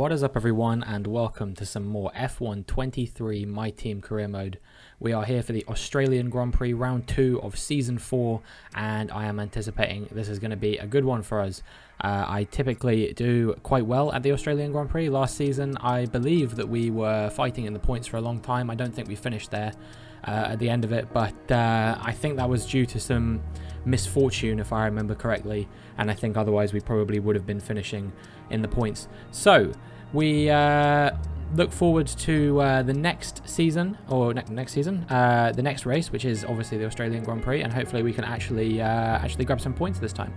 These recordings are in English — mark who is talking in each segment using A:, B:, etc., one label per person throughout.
A: What is up everyone, and welcome to some more F1 23 My Team Career Mode. We are here for the Australian Grand Prix Round 2 of Season 4, and I am anticipating this is going to be a good one for us. I typically do quite well at the Australian Grand Prix. Last season, I believe that we were fighting in the points for a long time. I don't think we finished there at the end of it, but I think that was due to some misfortune, if I remember correctly, and I think otherwise we probably would have been finishing in the points. So we look forward to the next season, or the next race, which is obviously the Australian Grand Prix, and hopefully we can actually grab some points this time.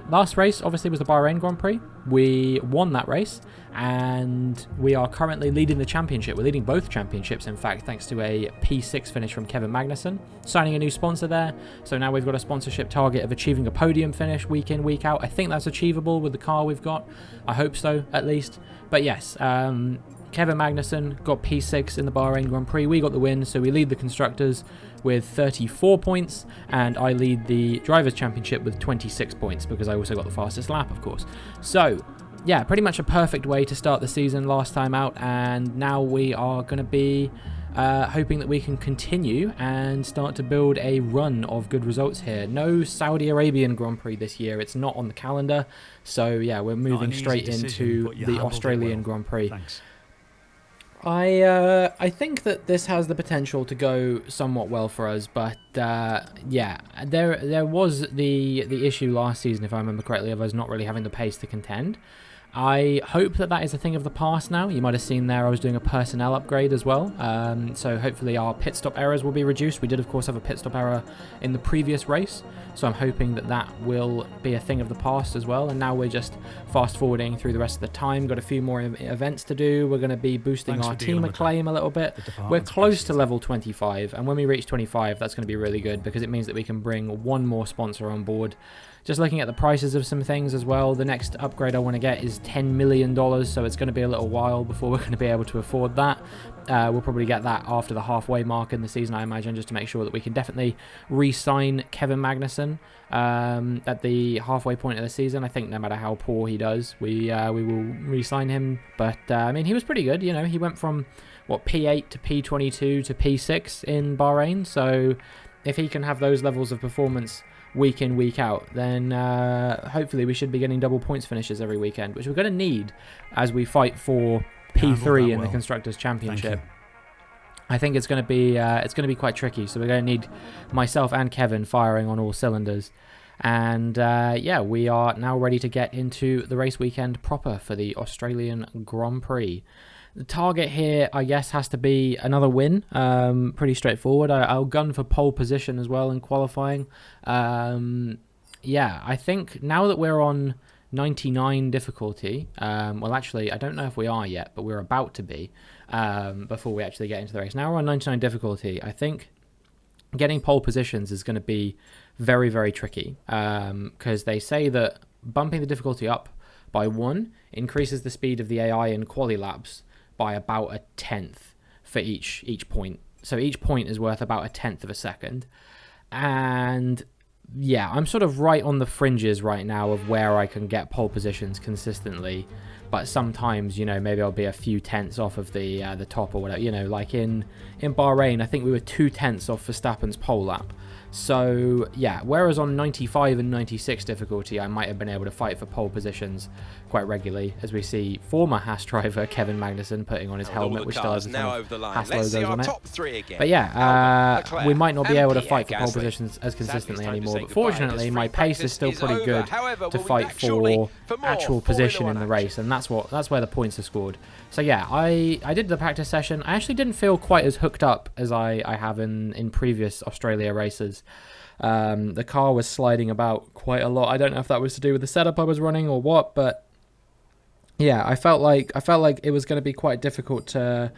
A: Last race obviously was the Bahrain Grand Prix. We won that race, and we are currently leading the championship. We're leading both championships, in fact, thanks to a P6 finish from Kevin Magnussen, signing a new sponsor there. So now we've got a sponsorship target of achieving a podium finish week in, week out. I think that's achievable with the car we've got. I hope so, at least. But yes, Kevin Magnussen got P6 in the Bahrain Grand Prix. We got the win, so we lead the Constructors with 34 points, and I lead the Drivers' Championship with 26 points, because I also got the fastest lap, of course. So yeah, pretty much a perfect way to start the season last time out, and now we are going to be hoping that we can continue and start to build a run of good results here. No Saudi Arabian Grand Prix this year. It's not on the calendar. So yeah, we're moving straight into the Australian Grand Prix.
B: Thanks.
A: I think that this has the potential to go somewhat well for us, but yeah, there was the issue last season, if I remember correctly, of us not really having the pace to contend. I hope that that is a thing of the past now. You might have seen there I was doing a personnel upgrade as well, so hopefully our pit stop errors will be reduced. We did of course have a pit stop error in the previous race, so I'm hoping that that will be a thing of the past as well, and now we're just fast forwarding through the rest of the time. Got a few more events to do. We're going to be boosting our team acclaim a little bit. We're close to level 25, and when we reach 25 that's going to be really good, because it means that we can bring one more sponsor on board. Just looking at the prices of some things as well, the next upgrade I want to get is $10 million, so it's going to be a little while before we're going to be able to afford that. We'll probably get that after the halfway mark in the season, I imagine, just to make sure that we can definitely re-sign Kevin Magnussen at the halfway point of the season. I think no matter how poor he does, we will re-sign him. But I mean, he was pretty good. You know, he went from what, P8 to P22 to P6 in Bahrain. So if he can have those levels of performance week in, week out, then hopefully we should be getting double points finishes every weekend, which we're going to need as we fight for P3 in the Constructors' Championship. I think it's going to be quite tricky, so we're going to need myself and Kevin firing on all cylinders. And yeah, we are now ready to get into the race weekend proper for the Australian Grand Prix. The target here, I guess, has to be another win. Pretty straightforward. I'll gun for pole position as well in qualifying. Yeah, I think now that we're on 99 difficulty, well, actually, I don't know if we are yet, but we're about to be before we actually get into the race. Now we're on 99 difficulty. I think getting pole positions is going to be very, very tricky, because they say that bumping the difficulty up by 1 increases the speed of the AI in quali laps by about 1/10 for each point. So each point is worth about 1/10 of a second. And yeah, I'm sort of right on the fringes right now of where I can get pole positions consistently. But sometimes, you know, maybe I'll be a few tenths off of the top or whatever. You know, like in Bahrain, I think we were 2 tenths off Verstappen's pole lap. So yeah, whereas on 95 and 96 difficulty, I might have been able to fight for pole positions quite regularly, as we see former Haas driver Kevin Magnussen putting on his helmet, which still has a ton of Haas logos on it. But yeah, we might not be able to fight for pole positions as consistently anymore, but fortunately my pace is still pretty good to fight for actual position in the race, and that's where the points are scored. So yeah, I did the practice session. I actually didn't feel quite as hooked up as I have in previous Australia races. The car was sliding about quite a lot. I don't know if that was to do with the setup I was running or what, but yeah, I felt like it was going to be quite difficult to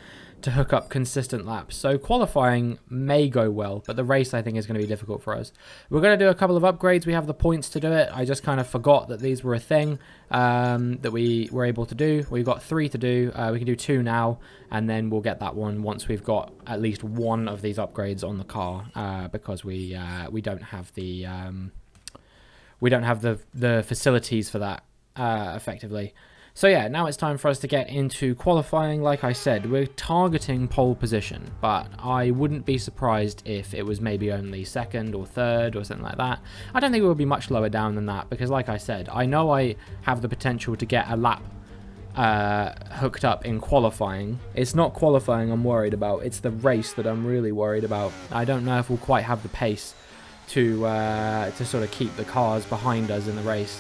A: hook up consistent laps. So qualifying may go well, but the race I think is going to be difficult for us. We're going to do a couple of upgrades. We have the points to do it. I just kind of forgot that these were a thing that we were able to do. We've got 3 to do. We can do 2 now, and then we'll get that one once we've got at least one of these upgrades on the car, because we don't have the facilities for that effectively. So yeah, now it's time for us to get into qualifying. Like I said, we're targeting pole position, but I wouldn't be surprised if it was maybe only second or third or something like that. I don't think it will be much lower down than that because, like I said, I know I have the potential to get a lap hooked up in qualifying. It's not qualifying I'm worried about, it's the race that I'm really worried about. I don't know if we'll quite have the pace to sort of keep the cars behind us in the race.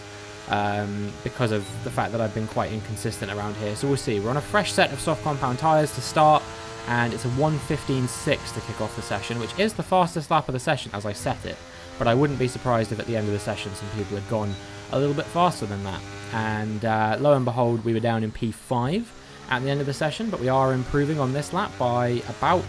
A: Because of the fact that I've been quite inconsistent around here. So we'll see. We're on a fresh set of soft compound tyres to start, and it's a 1:15.6 to kick off the session, which is the fastest lap of the session as I set it. But I wouldn't be surprised if at the end of the session some people had gone a little bit faster than that. And lo and behold, we were down in P5 at the end of the session, but we are improving on this lap by about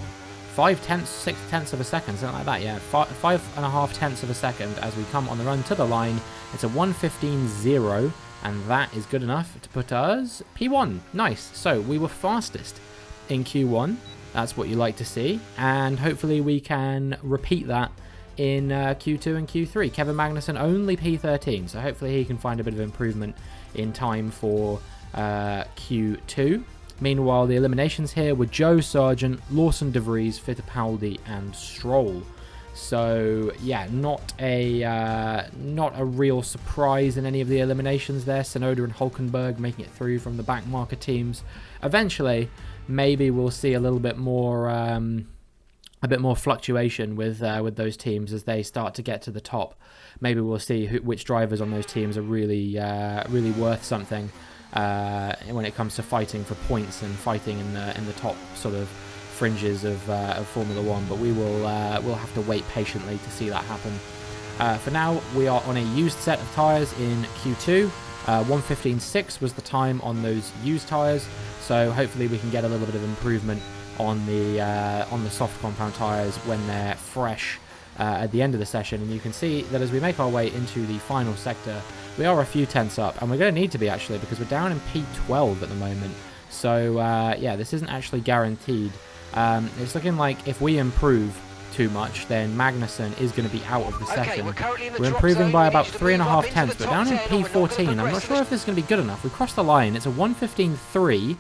A: 6 tenths of a second, something like that, yeah. 5.5 tenths of a second as we come on the run to the line. It's a 1:15.0, and that is good enough to put us P1. Nice. So we were fastest in Q1. That's what you like to see, and hopefully we can repeat that in Q2 and Q3. Kevin Magnussen only P13, so hopefully he can find a bit of improvement in time for Q2. Meanwhile, the eliminations here were Joe Sargent, Lawson De Vries, Fittipaldi, and Stroll. So yeah, not a real surprise in any of the eliminations there. Tsunoda and Hulkenberg making it through from the back marker teams. Eventually, maybe we'll see a little bit more fluctuation with those teams as they start to get to the top. Maybe we'll see which drivers on those teams are really worth something when it comes to fighting for points and fighting in the top sort of fringes of Formula One. But we'll have to wait patiently to see that happen. For now, we are on a used set of tyres in Q2. 1:15.6 was the time on those used tyres, so hopefully we can get a little bit of improvement on the soft compound tyres when they're fresh at the end of the session. And you can see that as we make our way into the final sector, we are a few tenths up, and we're going to need to be actually, because we're down in P12 at the moment. So yeah, this isn't actually guaranteed. It's looking like if we improve too much, then Magnussen is going to be out of the session. We're improving by about 3.5 tenths, but down in P14, I'm not sure if this is going to be good enough. We crossed the line. It's a 1:15.3,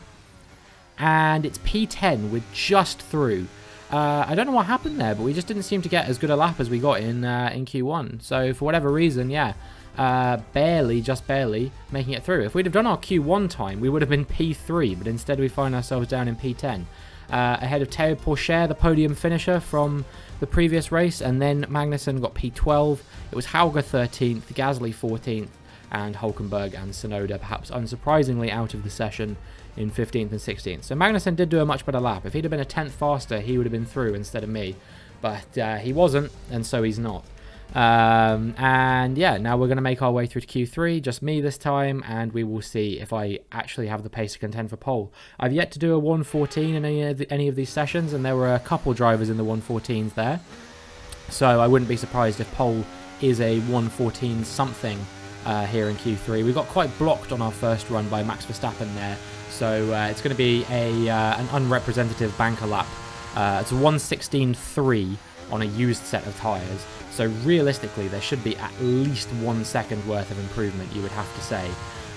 A: and it's P10. We're just through. I don't know what happened there, but we just didn't seem to get as good a lap as we got in Q1. So for whatever reason, yeah, just barely making it through. If we'd have done our Q1 time, we would have been P3, but instead we find ourselves down in P10. Ahead of Théo Pourchaire, the podium finisher from the previous race, and then Magnussen got P12. It was Hauger 13th, Gasly 14th, and Hulkenberg and Tsunoda, perhaps unsurprisingly, out of the session in 15th and 16th. So Magnussen did do a much better lap. If he'd have been a 10th faster, he would have been through instead of me. But he wasn't, and so he's not. And yeah, now we're going to make our way through to Q3, just me this time, and we will see if I actually have the pace to contend for pole. I've yet to do a 1:14 in any of these sessions, and there were a couple drivers in the 1:14s there. So I wouldn't be surprised if pole is a 1:14 something here in Q3. We got quite blocked on our first run by Max Verstappen there, so it's going to be an unrepresentative banker lap. It's a 1:16.3 on a used set of tyres, so realistically there should be at least 1 second worth of improvement, you would have to say.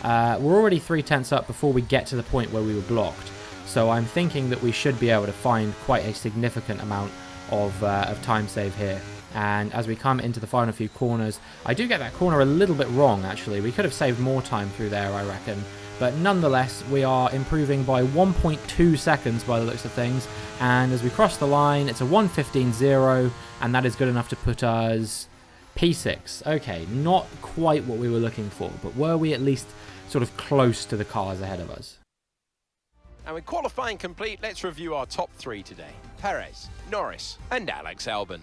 A: We're already 3 tenths up before we get to the point where we were blocked, so I'm thinking that we should be able to find quite a significant amount of time save here. And as we come into the final few corners, I do get that corner a little bit wrong actually. We could have saved more time through there, I reckon. But nonetheless, we are improving by 1.2 seconds by the looks of things. And as we cross the line, it's a 1:15.0, and that is good enough to put us P6. Okay, not quite what we were looking for, but were we at least sort of close to the cars ahead of us?
B: And with qualifying complete, let's review our top 3 today. Perez, Norris, and Alex Albon.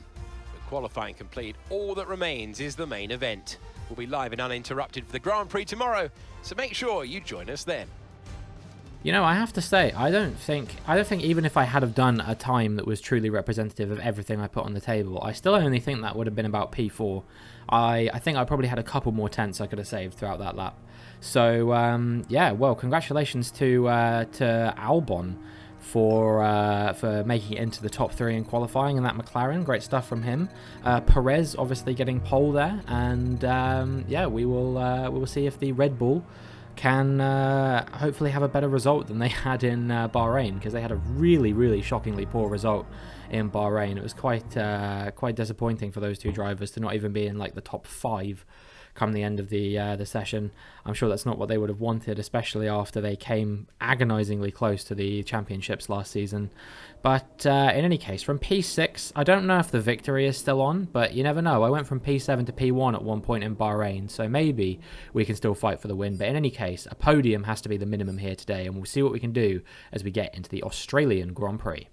B: With qualifying complete, all that remains is the main event. We'll be live and uninterrupted for the Grand Prix tomorrow, so make sure you join us then.
A: You know, I have to say, I don't think even if I had have done a time that was truly representative of everything I put on the table, I still only think that would have been about P4. I think I probably had a couple more tenths I could have saved throughout that lap. So yeah, well, congratulations to Albon for making it into the top 3 in qualifying in that McLaren. Great stuff from him. Perez obviously getting pole there, and yeah, we will see if the Red Bull can hopefully have a better result than they had in Bahrain, because they had a really, really shockingly poor result in Bahrain. It was quite disappointing for those two drivers to not even be in like the top 5 come the end of the session. I'm sure that's not what they would have wanted, especially after they came agonizingly close to the championships last season. But in any case, from P6, I don't know if the victory is still on, but you never know. I went from P7 to P1 at one point in Bahrain, so maybe we can still fight for the win. But in any case, a podium has to be the minimum here today, and we'll see what we can do as we get into the Australian Grand Prix.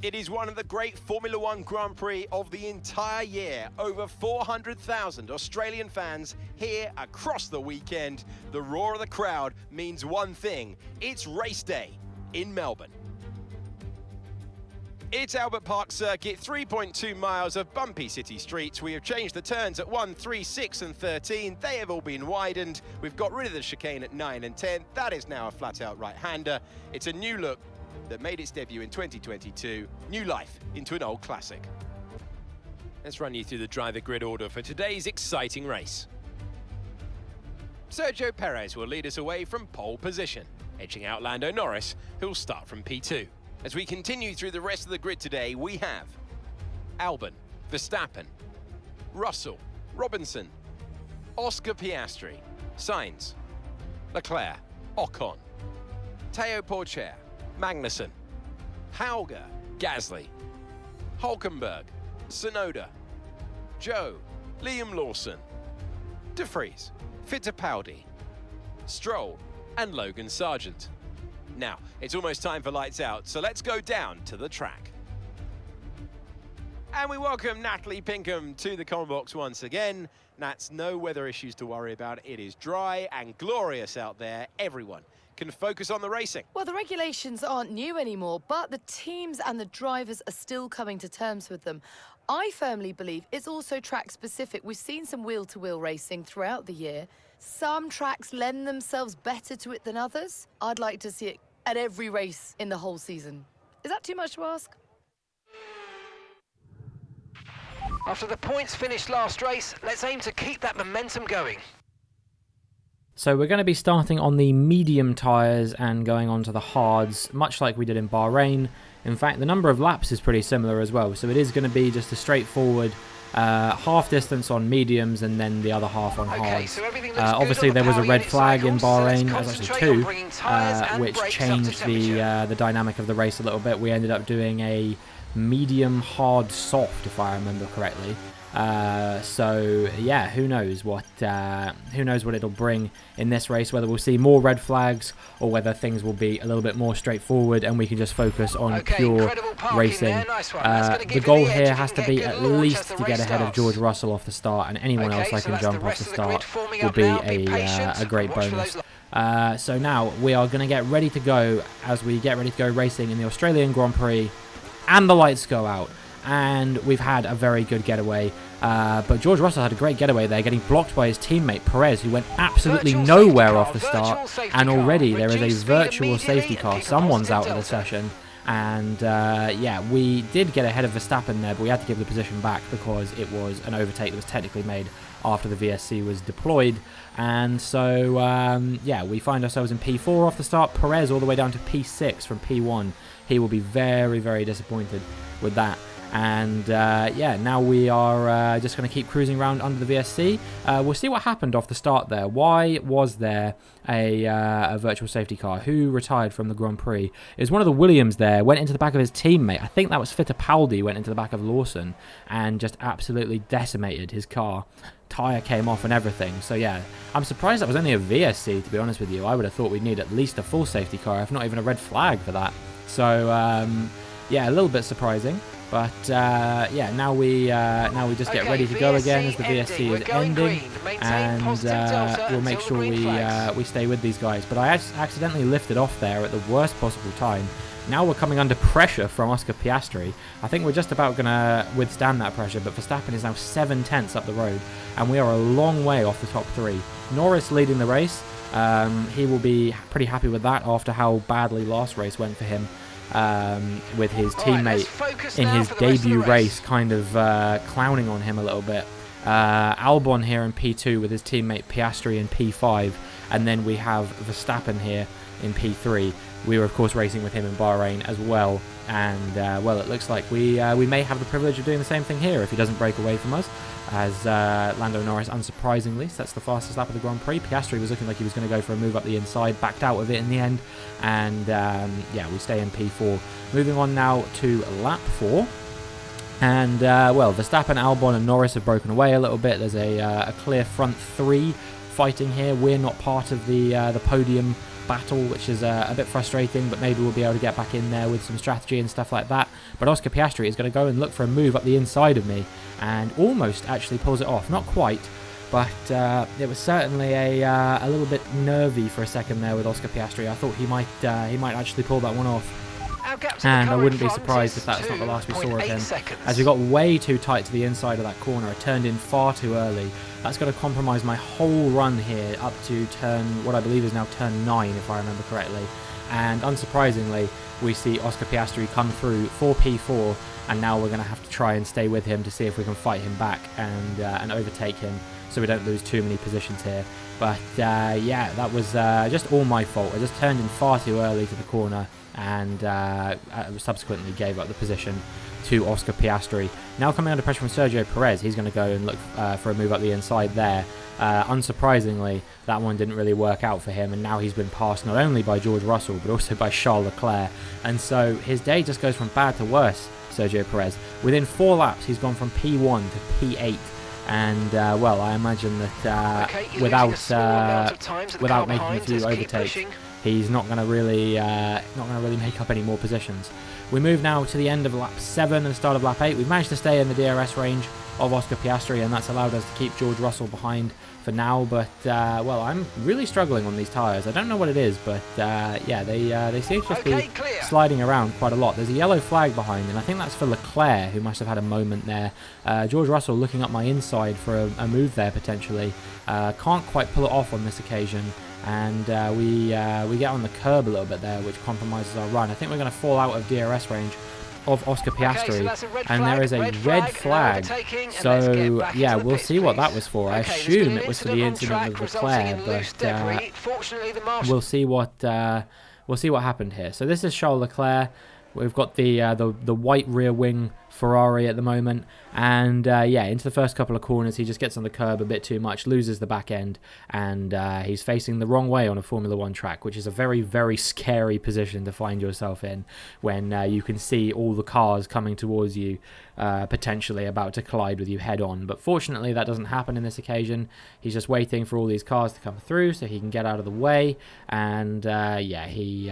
B: It is one of the great Formula One Grand Prix of the entire year. Over 400,000 Australian fans here across the weekend. The roar of the crowd means one thing: it's race day in Melbourne. It's Albert Park Circuit, 3.2 miles of bumpy city streets. We have changed the turns at 1, 3, 6 and 13. They have all been widened. We've got rid of the chicane at 9 and 10. That is now a flat-out right-hander. It's a new look that made its debut in 2022, new life into an old classic. Let's run you through the driver grid order for today's exciting race. Sergio Perez will lead us away from pole position, edging out Lando Norris, who'll start from P2. As we continue through the rest of the grid today, we have Albon, Verstappen, Russell, Robinson, Oscar Piastri, Sainz, Leclerc, Ocon, Théo Pourchaire, Magnussen, Hauger, Gasly, Hulkenberg, Tsunoda, Zhou, Liam Lawson, De Vries, Fittipaldi, Stroll and Logan Sargent. Now, it's almost time for lights out, so let's go down to the track. And we welcome Natalie Pinkham to the comment box once again. Nat's no weather issues to worry about. It is dry and glorious out there. Everyone can focus on the racing.
C: Well, the regulations aren't new anymore, but the teams and the drivers are still coming to terms with them. I firmly believe it's also track specific. We've seen some wheel-to-wheel racing throughout the year. Some tracks lend themselves better to it than others. I'd like to see it at every race in the whole season. Is that too much to ask?
D: After the points finished last race, let's aim to keep that momentum going.
A: So we're going to be starting on the medium tyres and going on to the hards, much like we did in Bahrain. In fact, the number of laps is pretty similar as well, so it is going to be just a straightforward half distance on mediums and then the other half on hards.
D: So
A: obviously there was a red flag in Bahrain, there was actually 2, which changed the dynamic of the race a little bit. We ended up doing a medium, hard, soft, if I remember correctly. So yeah, who knows what it'll bring in this race, whether we'll see more red flags or whether things will be a little bit more straightforward and we can just focus on pure racing. The goal here has to be at least to get ahead of George Russell off the start, and anyone else I can jump off the start will be a great bonus. So now we are going to get ready to go as we get ready to go racing in the Australian Grand Prix, and the lights go out. And we've had a very good getaway, but George Russell had a great getaway there, getting blocked by his teammate Perez, who went absolutely nowhere off the start, and already there is a virtual safety car. Someone's out of the session, and yeah, we did get ahead of Verstappen there, but we had to give the position back because it was an overtake that was technically made after the VSC was deployed. And so yeah, we find ourselves in P4 off the start, Perez all the way down to P6 from P1. He will be very, very disappointed with that. And yeah, now we are just going to keep cruising around under the VSC. We'll see what happened off the start there. Why was there a virtual safety car? Who retired from the Grand Prix? It was one of the Williams there, went into the back of his teammate. I think that was Fittipaldi, went into the back of Lawson and just absolutely decimated his car. Tyre came off and everything. So yeah, I'm surprised that was only a VSC, to be honest with you. I would have thought we'd need at least a full safety car, if not even a red flag for that. So yeah, a little bit surprising. But yeah, now we just get ready to go again as the VSC is ending, and we'll make sure we stay with these guys. But I accidentally lifted off there at the worst possible time. Now we're coming under pressure from Oscar Piastri. I think we're just about going to withstand that pressure, but Verstappen is now 7 tenths up the road, and we are a long way off the top 3. Norris leading the race. He will be pretty happy with that after how badly last race went for him. With his teammate in his debut race kind of clowning on him a little bit. Albon here in P2 with his teammate Piastri in P5, and then we have Verstappen here in P3. We were of course racing with him in Bahrain as well, and well, it looks like we may have the privilege of doing the same thing here if he doesn't break away from us, as Lando Norris unsurprisingly sets the fastest lap of the Grand Prix. Piastri was looking like he was going to go for a move up the inside, backed out of it in the end, and yeah, we stay in P4. Moving on now to lap 4. And, well, Verstappen, Albon and Norris have broken away a little bit. There's a clear front 3 fighting here. We're not part of the podium battle, which is a bit frustrating, but maybe we'll be able to get back in there with some strategy and stuff like that. But Oscar Piastri is going to go and look for a move up the inside of me, and almost actually pulls it off. Not quite, but it was certainly a little bit nervy for a second there with Oscar Piastri. I thought he might actually pull that one off. And I wouldn't be surprised if that's not the last we saw of him, as we got way too tight to the inside of that corner. I turned in far too early. That's going to compromise my whole run here up to what I believe is now turn 9, if I remember correctly. And unsurprisingly, we see Oscar Piastri come through for P4, and now we're going to have to try and stay with him to see if we can fight him back and overtake him, so we don't lose too many positions here. But yeah, that was just all my fault. I just turned in far too early to the corner, and subsequently gave up the position to Oscar Piastri. Now coming under pressure from Sergio Perez, he's going to go and look for a move up the inside there. Unsurprisingly, that one didn't really work out for him, and now he's been passed not only by George Russell but also by Charles Leclerc, and so his day just goes from bad to worse. Sergio Perez, within 4 laps, he's gone from P1 to P8. And well, I imagine that without making a few overtakes, he's not going to really make up any more positions. We move now to the end of lap 7 and start of lap 8. We've managed to stay in the DRS range of Oscar Piastri, and that's allowed us to keep George Russell behind for now. But well, I'm really struggling on these tyres. I don't know what it is, but yeah, they seem to just be sliding around quite a lot. There's a yellow flag behind, and I think that's for Leclerc, who must have had a moment there. George Russell looking up my inside for a move there potentially. Can't quite pull it off on this occasion, and we get on the curb a little bit there, which compromises our run. I think we're going to fall out of DRS range of Oscar Piastri, and there is a red flag, so yeah, we'll see what that was for. I assume it was for the incident with Leclerc, but we'll see what happened here. So this is Charles Leclerc. We've got the white rear wing Ferrari at the moment, and yeah, into the first couple of corners he just gets on the curb a bit too much, loses the back end, and he's facing the wrong way on a Formula 1 track, which is a very, very scary position to find yourself in when you can see all the cars coming towards you, potentially about to collide with you head on. But fortunately that doesn't happen in this occasion. He's just waiting for all these cars to come through so he can get out of the way, and yeah, he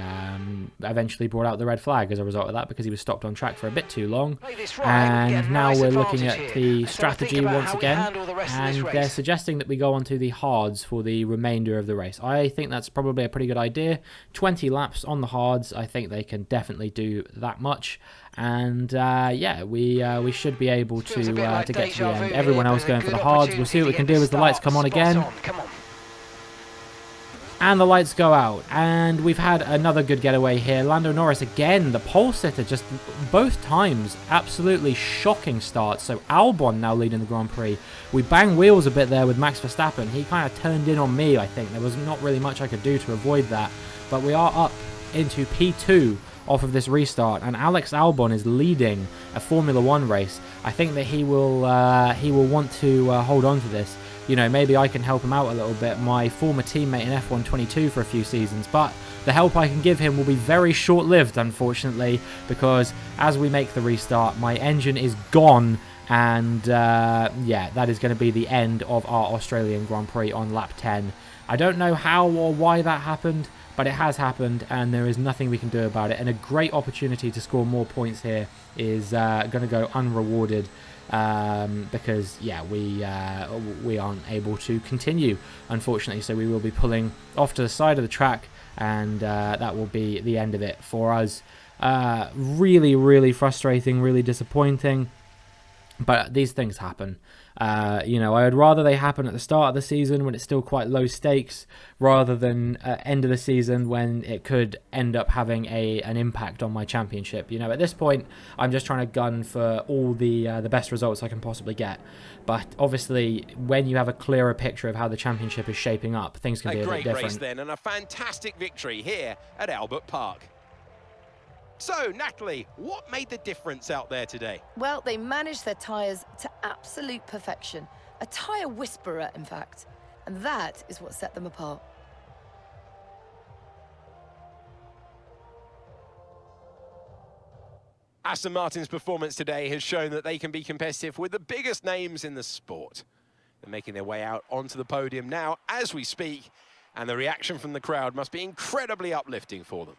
A: eventually brought out the red flag as a result of that, because he was stopped on track for a bit too long. And now we're looking at the strategy once again, and they're suggesting that we go onto the hards for the remainder of the race. I think that's probably a pretty good idea. 20 laps on the hards, I think they can definitely do that much. And yeah, we should be able to get to the end. Everyone else going for the hards. We'll see what we can do as the lights come on again. And the lights go out, and we've had another good getaway here. Lando Norris again, the pole sitter, just both times absolutely shocking starts. So Albon now leading the Grand Prix. We bang wheels a bit there with Max Verstappen. He kind of turned in on me, I think. There was not really much I could do to avoid that, but we are up into P2 off of this restart, and Alex Albon is leading a Formula 1 race. I think that he will want to hold on to this. You know, maybe I can help him out a little bit, my former teammate in F1 22 for a few seasons, but the help I can give him will be very short-lived, unfortunately, because as we make the restart, my engine is gone, and yeah, that is going to be the end of our Australian Grand Prix on lap 10. I don't know how or why that happened, but it has happened, and there is nothing we can do about it, and a great opportunity to score more points here is going to go unrewarded. Because yeah, we aren't able to continue, unfortunately, so we will be pulling off to the side of the track, and that will be the end of it for us. Really, really frustrating, really disappointing, but these things happen. You know, I would rather they happen at the start of the season when it's still quite low stakes, rather than end of the season when it could end up having an impact on my championship. You know, at this point, I'm just trying to gun for all the best results I can possibly get. But obviously, when you have a clearer picture of how the championship is shaping up, things can be a bit different.
B: A great race then, and a fantastic victory here at Albert Park. So, Natalie, what made the difference out there today?
C: Well, they managed their tyres to absolute perfection. A tyre whisperer, in fact. And that is what set them apart.
B: Aston Martin's performance today has shown that they can be competitive with the biggest names in the sport. They're making their way out onto the podium now as we speak, and the reaction from the crowd must be incredibly uplifting for them.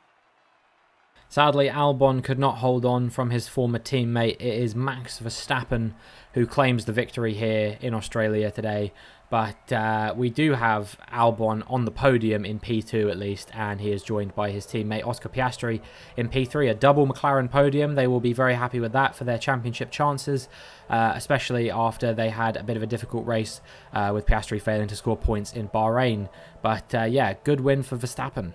A: Sadly, Albon could not hold on from his former teammate. It is Max Verstappen who claims the victory here in Australia today. But we do have Albon on the podium in P2 at least, and he is joined by his teammate Oscar Piastri in P3. A double McLaren podium. They will be very happy with that for their championship chances, especially after they had a bit of a difficult race with Piastri failing to score points in Bahrain. But yeah, good win for Verstappen.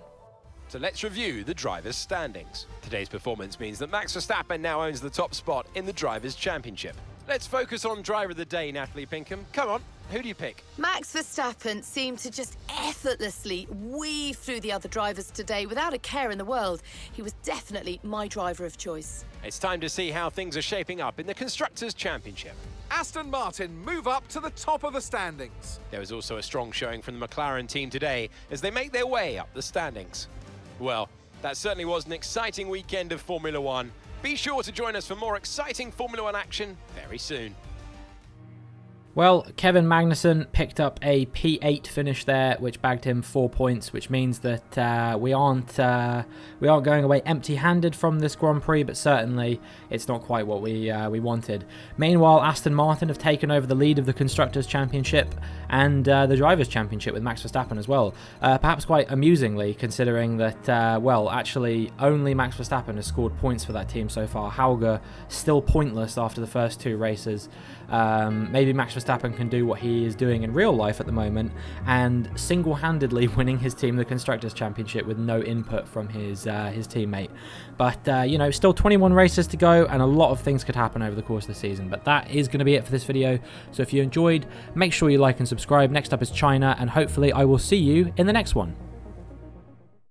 B: So let's review the drivers' standings. Today's performance means that Max Verstappen now owns the top spot in the Drivers' Championship. Let's focus on Driver of the Day, Natalie Pinkham. Come on, who do you pick?
C: Max Verstappen seemed to just effortlessly weave through the other drivers today without a care in the world. He was definitely my driver of choice.
B: It's time to see how things are shaping up in the Constructors' Championship.
E: Aston Martin move up to the top of the standings.
B: There was also a strong showing from the McLaren team today as they make their way up the standings. Well, that certainly was an exciting weekend of Formula One. Be sure to join us for more exciting Formula One action very soon.
A: Well, Kevin Magnussen picked up a P8 finish there, which bagged him 4 points, which means that we aren't going away empty-handed from this Grand Prix, but certainly it's not quite what we wanted. Meanwhile, Aston Martin have taken over the lead of the Constructors' Championship and the Drivers' Championship with Max Verstappen as well. Perhaps quite amusingly, considering that, well, actually only Max Verstappen has scored points for that team so far. Hauger still pointless after the first 2 races. Maybe Max Verstappen can do what he is doing in real life at the moment and single-handedly winning his team the Constructors' Championship with no input from his teammate. But, you know, still 21 races to go and a lot of things could happen over the course of the season. But that is going to be it for this video. So if you enjoyed, make sure you like and subscribe. Next up is China, and hopefully I will see you in the next one.